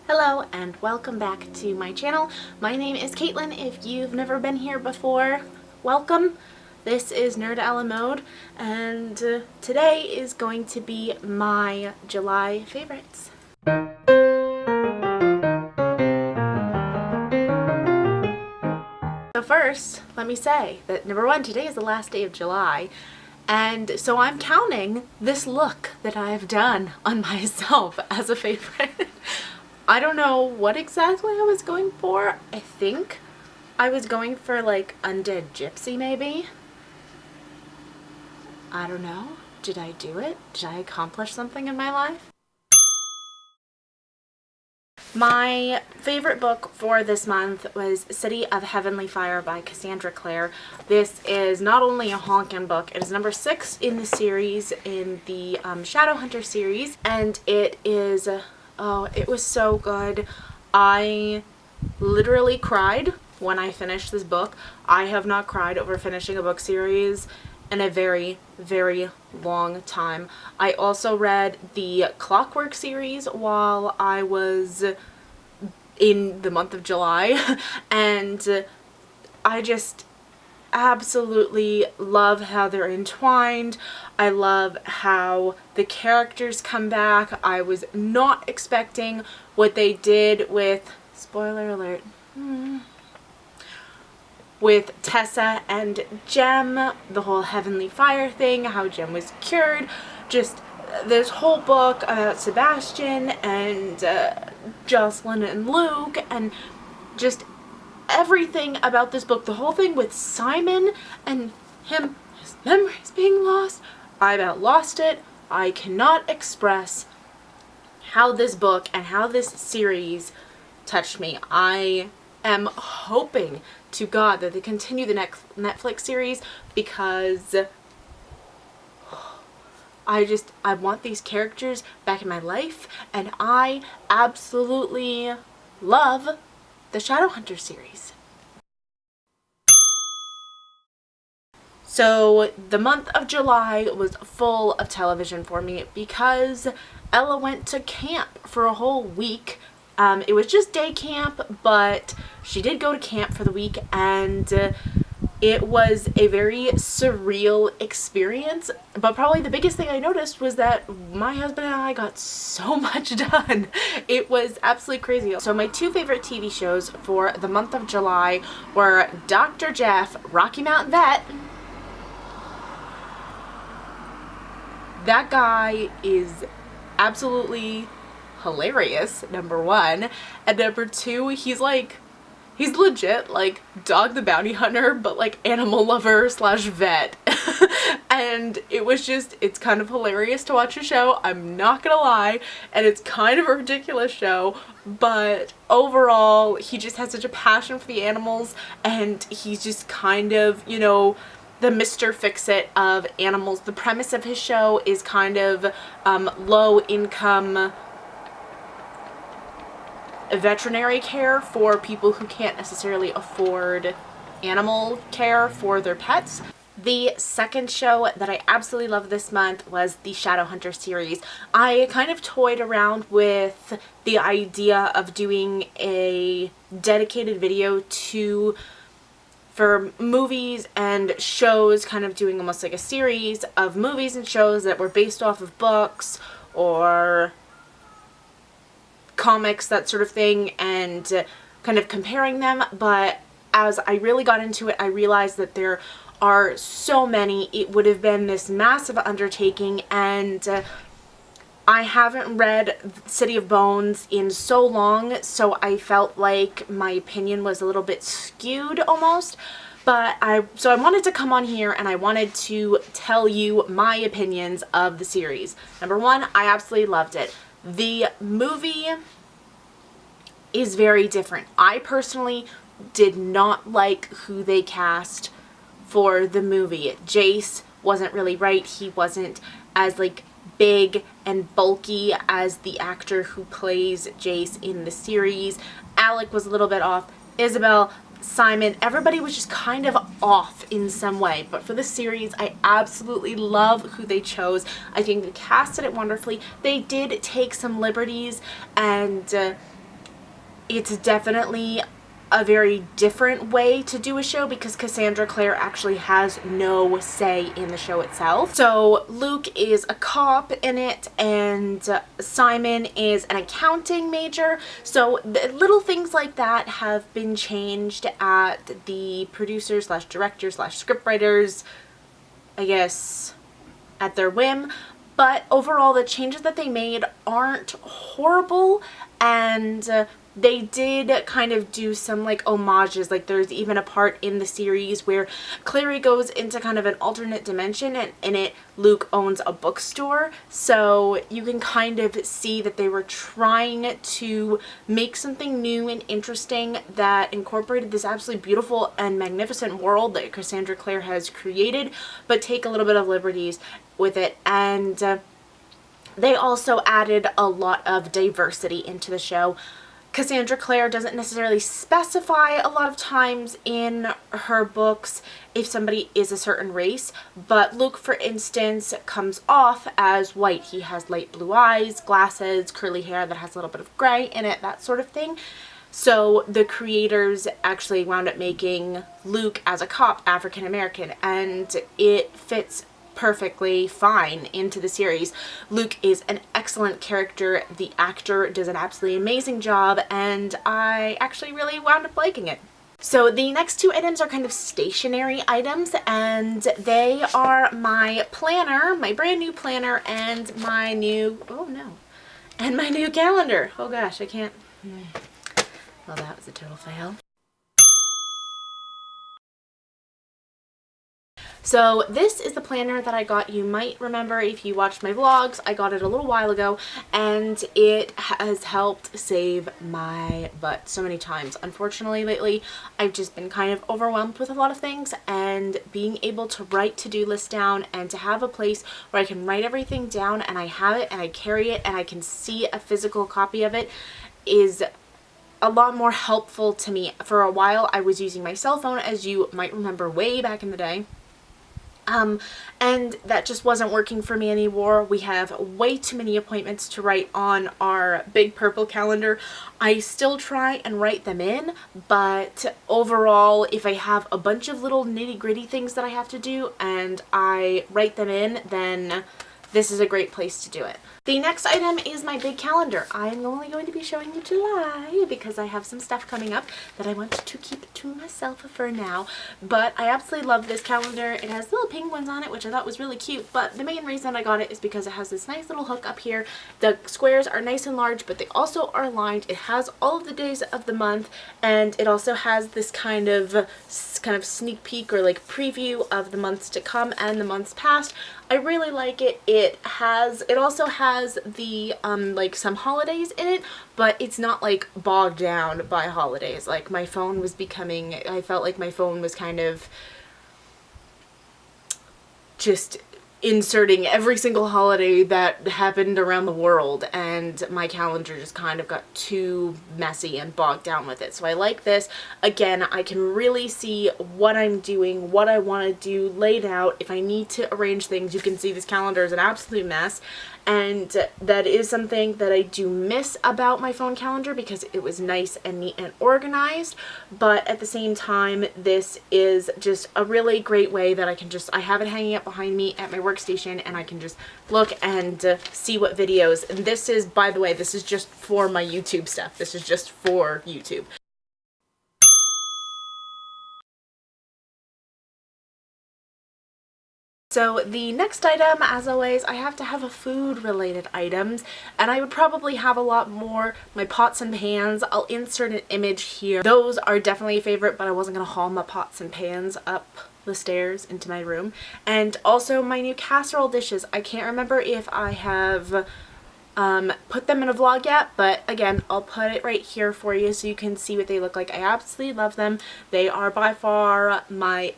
Hello and welcome back to my channel. My name is Caitlin. If you've never been here before, welcome. This is Nerd a la Mode, and today is going to be my July favorites. So first, let me say that number one, today is the last day of July, and so I'm counting this look that I've done on myself as a favorite. I don't know what exactly I was going for. I think I was going for like Undead Gypsy maybe. I don't know. Did I do it? Did I accomplish something in my life? My favorite book for this month was City of Heavenly Fire by Cassandra Clare. This is not only a honkin' book, it is number 6 in the series, in the Shadowhunter series, and it is... oh, it was so good. I literally cried when I finished this book. I have not cried over finishing a book series in a very, very long time. I also read the Clockwork series while I was in the month of July, and I just absolutely love how they're entwined. I love how the characters come back. I was not expecting what they did with, spoiler alert, with Tessa and Jem, the whole Heavenly Fire thing, how Jem was cured, just this whole book about Sebastian and Jocelyn and Luke, and just everything about this book, the whole thing with Simon and him, his memories being lost. I about lost it. I cannot express how this book and how this series touched me. I am hoping to God that they continue the next Netflix series, because I want these characters back in my life, and I absolutely love the Shadowhunter series. So the month of July was full of television for me because Ella went to camp for a whole week. It was just day camp, but she did go to camp for the week, and it was a very surreal experience. But probably the biggest thing I noticed was that my husband and I got so much done. It was absolutely crazy. So my two favorite TV shows for the month of July were Dr. Jeff, Rocky Mountain Vet. That guy is absolutely hilarious, number one. And number two, he's legit like Dog the Bounty Hunter, but like animal lover slash vet. And it's kind of hilarious to watch a show, I'm not gonna lie, and it's kind of a ridiculous show, but overall he just has such a passion for the animals, and he's just kind of, you know, the Mr. Fix-It of animals. The premise of his show is kind of low income veterinary care for people who can't necessarily afford animal care for their pets. The second show that I absolutely loved this month was the Shadowhunter series. I kind of toyed around with the idea of doing a dedicated video for movies and shows, kind of doing almost like a series of movies and shows that were based off of books or comics, that sort of thing, and kind of comparing them. But as I really got into it, I realized that there are so many. It would have been this massive undertaking, and I haven't read City of Bones in so long, so I felt like my opinion was a little bit skewed almost. But I wanted to come on here and I wanted to tell you my opinions of the series. Number one, I absolutely loved it. The movie is very different. I personally did not like who they cast for the movie. Jace wasn't really right. He wasn't as like big and bulky as the actor who plays Jace in the series. Alec was a little bit off. Isabel, Simon, everybody was just kind of off in some way. But for the series, I absolutely love who they chose. I think they casted it wonderfully. They did take some liberties and it's definitely a very different way to do a show because Cassandra Clare actually has no say in the show itself. So Luke is a cop in it, and Simon is an accounting major. So little things like that have been changed at the producers slash directors slash scriptwriters, I guess, at their whim. But overall, the changes that they made aren't horrible, and they did kind of do some like homages. Like there's even a part in the series where Clary goes into kind of an alternate dimension, and in it Luke owns a bookstore. So you can kind of see that they were trying to make something new and interesting that incorporated this absolutely beautiful and magnificent world that Cassandra Clare has created, but take a little bit of liberties with it. And they also added a lot of diversity into the show. Cassandra Clare doesn't necessarily specify a lot of times in her books if somebody is a certain race, but Luke, for instance, comes off as white. He has light blue eyes, glasses, curly hair that has a little bit of gray in it, that sort of thing. So the creators actually wound up making Luke as a cop African American, and it fits perfectly fine into the series. Luke is an excellent character. The actor does an absolutely amazing job, and I actually really wound up liking it. So the next two items are kind of stationary items, and they are my planner, my brand new planner, and my new, and my new calendar. Oh gosh, I can't. Well, that was a total fail. So this is the planner that I got. You might remember if you watched my vlogs, I got it a little while ago, and it has helped save my butt so many times. Unfortunately, lately, I've just been kind of overwhelmed with a lot of things, and being able to write to-do lists down and to have a place where I can write everything down and I have it and I carry it and I can see a physical copy of it is a lot more helpful to me. For a while, I was using my cell phone, as you might remember way back in the day. And that just wasn't working for me anymore. We have way too many appointments to write on our big purple calendar. I still try and write them in, but overall, if I have a bunch of little nitty-gritty things that I have to do and I write them in, then this is a great place to do it. The next item is my big calendar. I'm only going to be showing you July because I have some stuff coming up that I want to keep to myself for now. But I absolutely love this calendar. It has little penguins on it, which I thought was really cute. But the main reason I got it is because it has this nice little hook up here. The squares are nice and large, but they also are aligned. It has all of the days of the month, and it also has this kind of sneak peek or like preview of the months to come and the months past. I really like it. It also has the like some holidays in it, but it's not like bogged down by holidays. Like my phone was I felt like my phone was kind of just inserting every single holiday that happened around the world, and my calendar just kind of got too messy and bogged down with it. So I like this. Again, I can really see what I'm doing, what I want to do laid out. If I need to arrange things, you can see this calendar is an absolute mess. And that is something that I do miss about my phone calendar because it was nice and neat and organized. But at the same time, this is just a really great way that I have it hanging up behind me at my workstation, and I can just look and see what videos. And this is, by the way, this is just for my YouTube stuff. This is just for YouTube. So the next item, as always, I have to have a food related items, and I would probably have a lot more. My pots and pans, I'll insert an image here. Those are definitely a favorite, but I wasn't going to haul my pots and pans up the stairs into my room. And also my new casserole dishes. I can't remember if I have put them in a vlog yet, but again, I'll put it right here for you so you can see what they look like. I absolutely love them. They are by far my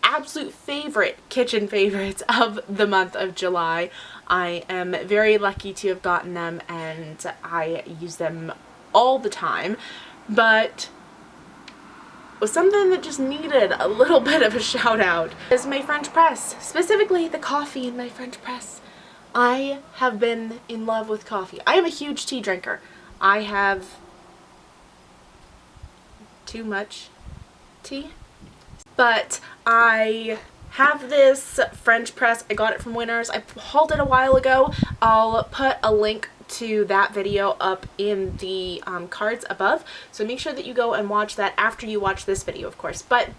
absolute favorite kitchen favorites of the month of July. I am very lucky to have gotten them, and I use them all the time. But was something that just needed a little bit of a shout out is my French press, specifically the coffee in my French press. I have been in love with coffee. I am a huge tea drinker. I have too much tea. But I have this French press. I got it from Winners. I hauled it a while ago. I'll put a link to that video up in the cards above, so make sure that you go and watch that after you watch this video, of course. But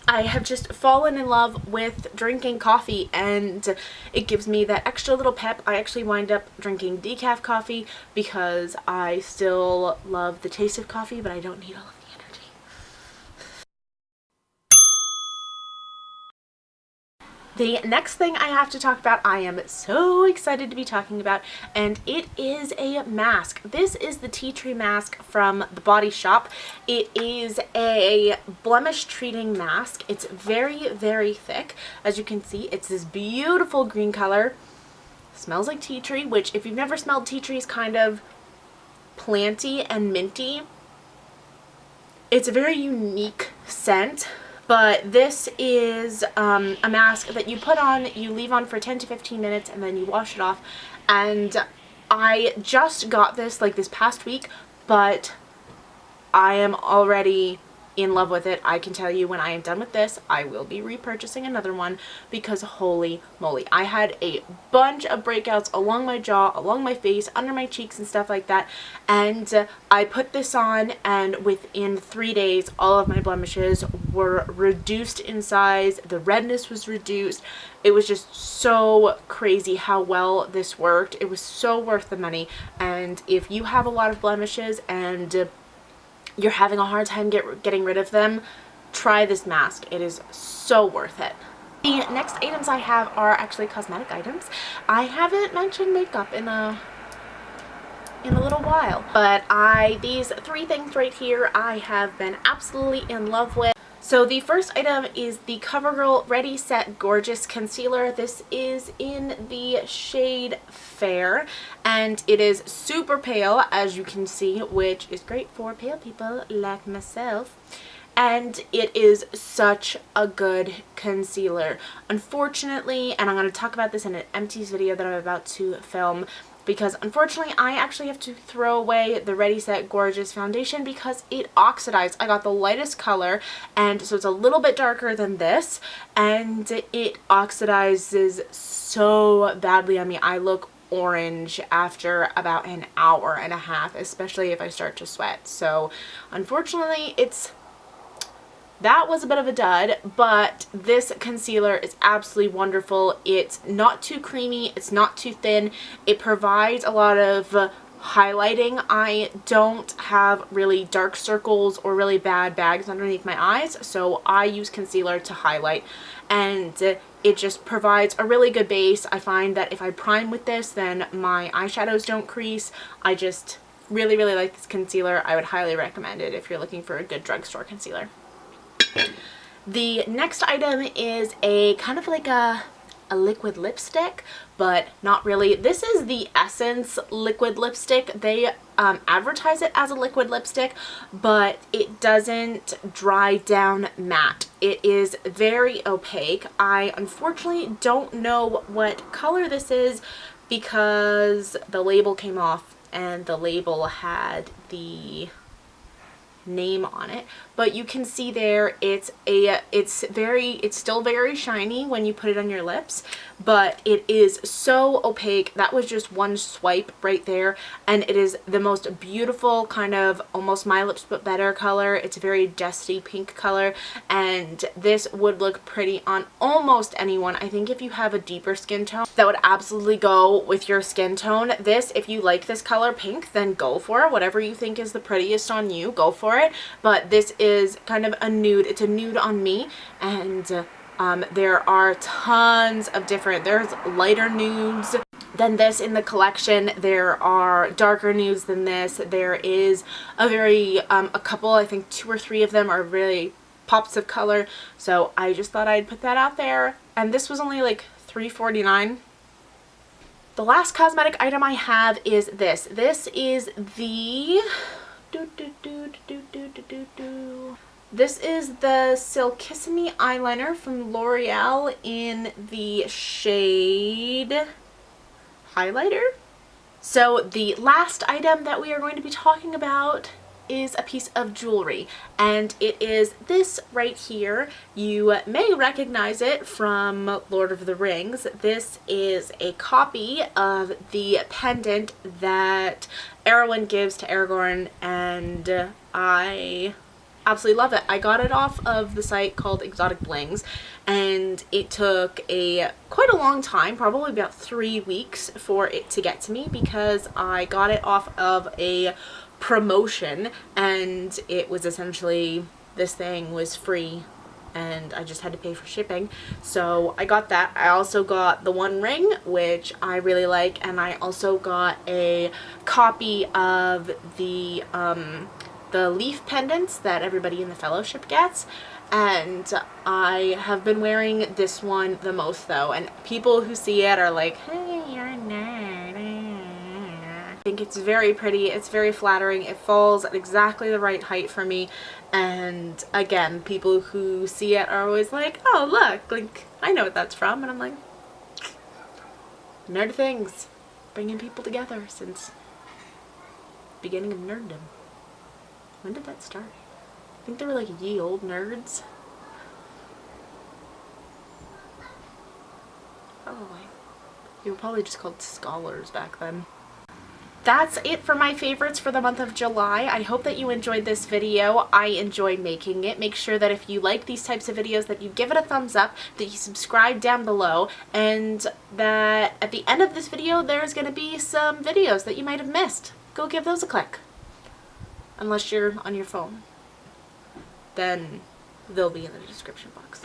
I have just fallen in love with drinking coffee, and it gives me that extra little pep. I actually wind up drinking decaf coffee because I still love the taste of coffee, but I don't need all of the energy. The next thing I have to talk about, I am so excited to be talking about, and it is a mask. This is the T3i mask from The Body Shop. It is a blemish treating mask. It's very, very thick. As you can see, it's this beautiful green color. Smells like tea tree, which if you've never smelled tea tree, is kind of planty and minty. It's a very unique scent. But this is a mask that you put on, you leave on for 10 to 15 minutes, and then you wash it off. And I just got this like this past week, but I am already in love with it. I can tell you, when I am done with this, I will be repurchasing another one, because holy moly, I had a bunch of breakouts along my jaw, along my face, under my cheeks and stuff like that, and I put this on, and within 3 days all of my blemishes were reduced in size. The redness was reduced. It was just so crazy how well this worked. It was so worth the money. And if you have a lot of blemishes and you're having a hard time getting rid of them, try this mask. It is so worth it. The next items I have are actually cosmetic items. I haven't mentioned makeup in a little while, but these three things right here I have been absolutely in love with. So the first item is the CoverGirl Ready Set Gorgeous Concealer. This is in the shade Fair, and it is super pale, as you can see, which is great for pale people like myself. And it is such a good concealer. Unfortunately, and I'm going to talk about this in an empties video that I'm about to film, because unfortunately I actually have to throw away the Ready Set Gorgeous foundation because it oxidized. I got the lightest color, and so it's a little bit darker than this, and it oxidizes so badly on me. I look orange after about an hour and a half, especially if I start to sweat. So unfortunately that was a bit of a dud, but this concealer is absolutely wonderful. It's not too creamy, it's not too thin. It provides a lot of highlighting. I don't have really dark circles or really bad bags underneath my eyes, so I use concealer to highlight, and it just provides a really good base. I find that if I prime with this, then my eyeshadows don't crease. I just really, really like this concealer. I would highly recommend it if you're looking for a good drugstore concealer. The next item is a kind of like a liquid lipstick, but not really. This is the Essence liquid lipstick. They advertise it as a liquid lipstick, but it doesn't dry down matte. It is very opaque. I unfortunately don't know what color this is because the label came off and the label had the name on it, but you can see there it's still very shiny when you put it on your lips, but it is so opaque. That was just one swipe right there, and it is the most beautiful kind of almost My Lips But Better color. It's a very dusty pink color, and this would look pretty on almost anyone. I think if you have a deeper skin tone, that would absolutely go with your skin tone. This, if you like this color pink, then go for it. Whatever you think is the prettiest on you, go for it. But this is kind of a nude. It's a nude on me, and there are tons of there's lighter nudes than this in the collection. There are darker nudes than this. There is a couple, I think 2 or 3 of them are really pops of color. So I just thought I'd put that out there, and this was only like $3.49. The last cosmetic item I have is this. This is the This is the Silkissime eyeliner from L'Oreal in the shade Highlighter. So the last item that we are going to be talking about is a piece of jewelry, and it is this right here. You may recognize it from Lord of the Rings. This is a copy of the pendant that Arwen gives to Aragorn, and I absolutely love it. I got it off of the site called Exotic Blings, and it took quite a long time, probably about 3 weeks for it to get to me, because I got it off of a promotion, and it was essentially, this thing was free and I just had to pay for shipping. So I got that. I also got the One Ring, which I really like, and I also got a copy of the leaf pendants that everybody in the fellowship gets, and I have been wearing this one the most though, and people who see it are like, hey, you're a nerd. I think it's very pretty, it's very flattering, it falls at exactly the right height for me, and again, people who see it are always like, oh look, like, I know what that's from, and I'm like, nerd things, bringing people together since the beginning of nerddom. When did that start? I think they were like ye old nerds. Probably. They were probably just called scholars back then. That's it for my favorites for the month of July. I hope that you enjoyed this video. I enjoyed making it. Make sure that if you like these types of videos that you give it a thumbs up, that you subscribe down below, and that at the end of this video there's going to be some videos that you might have missed. Go give those a click. Unless you're on your phone, then they'll be in the description box.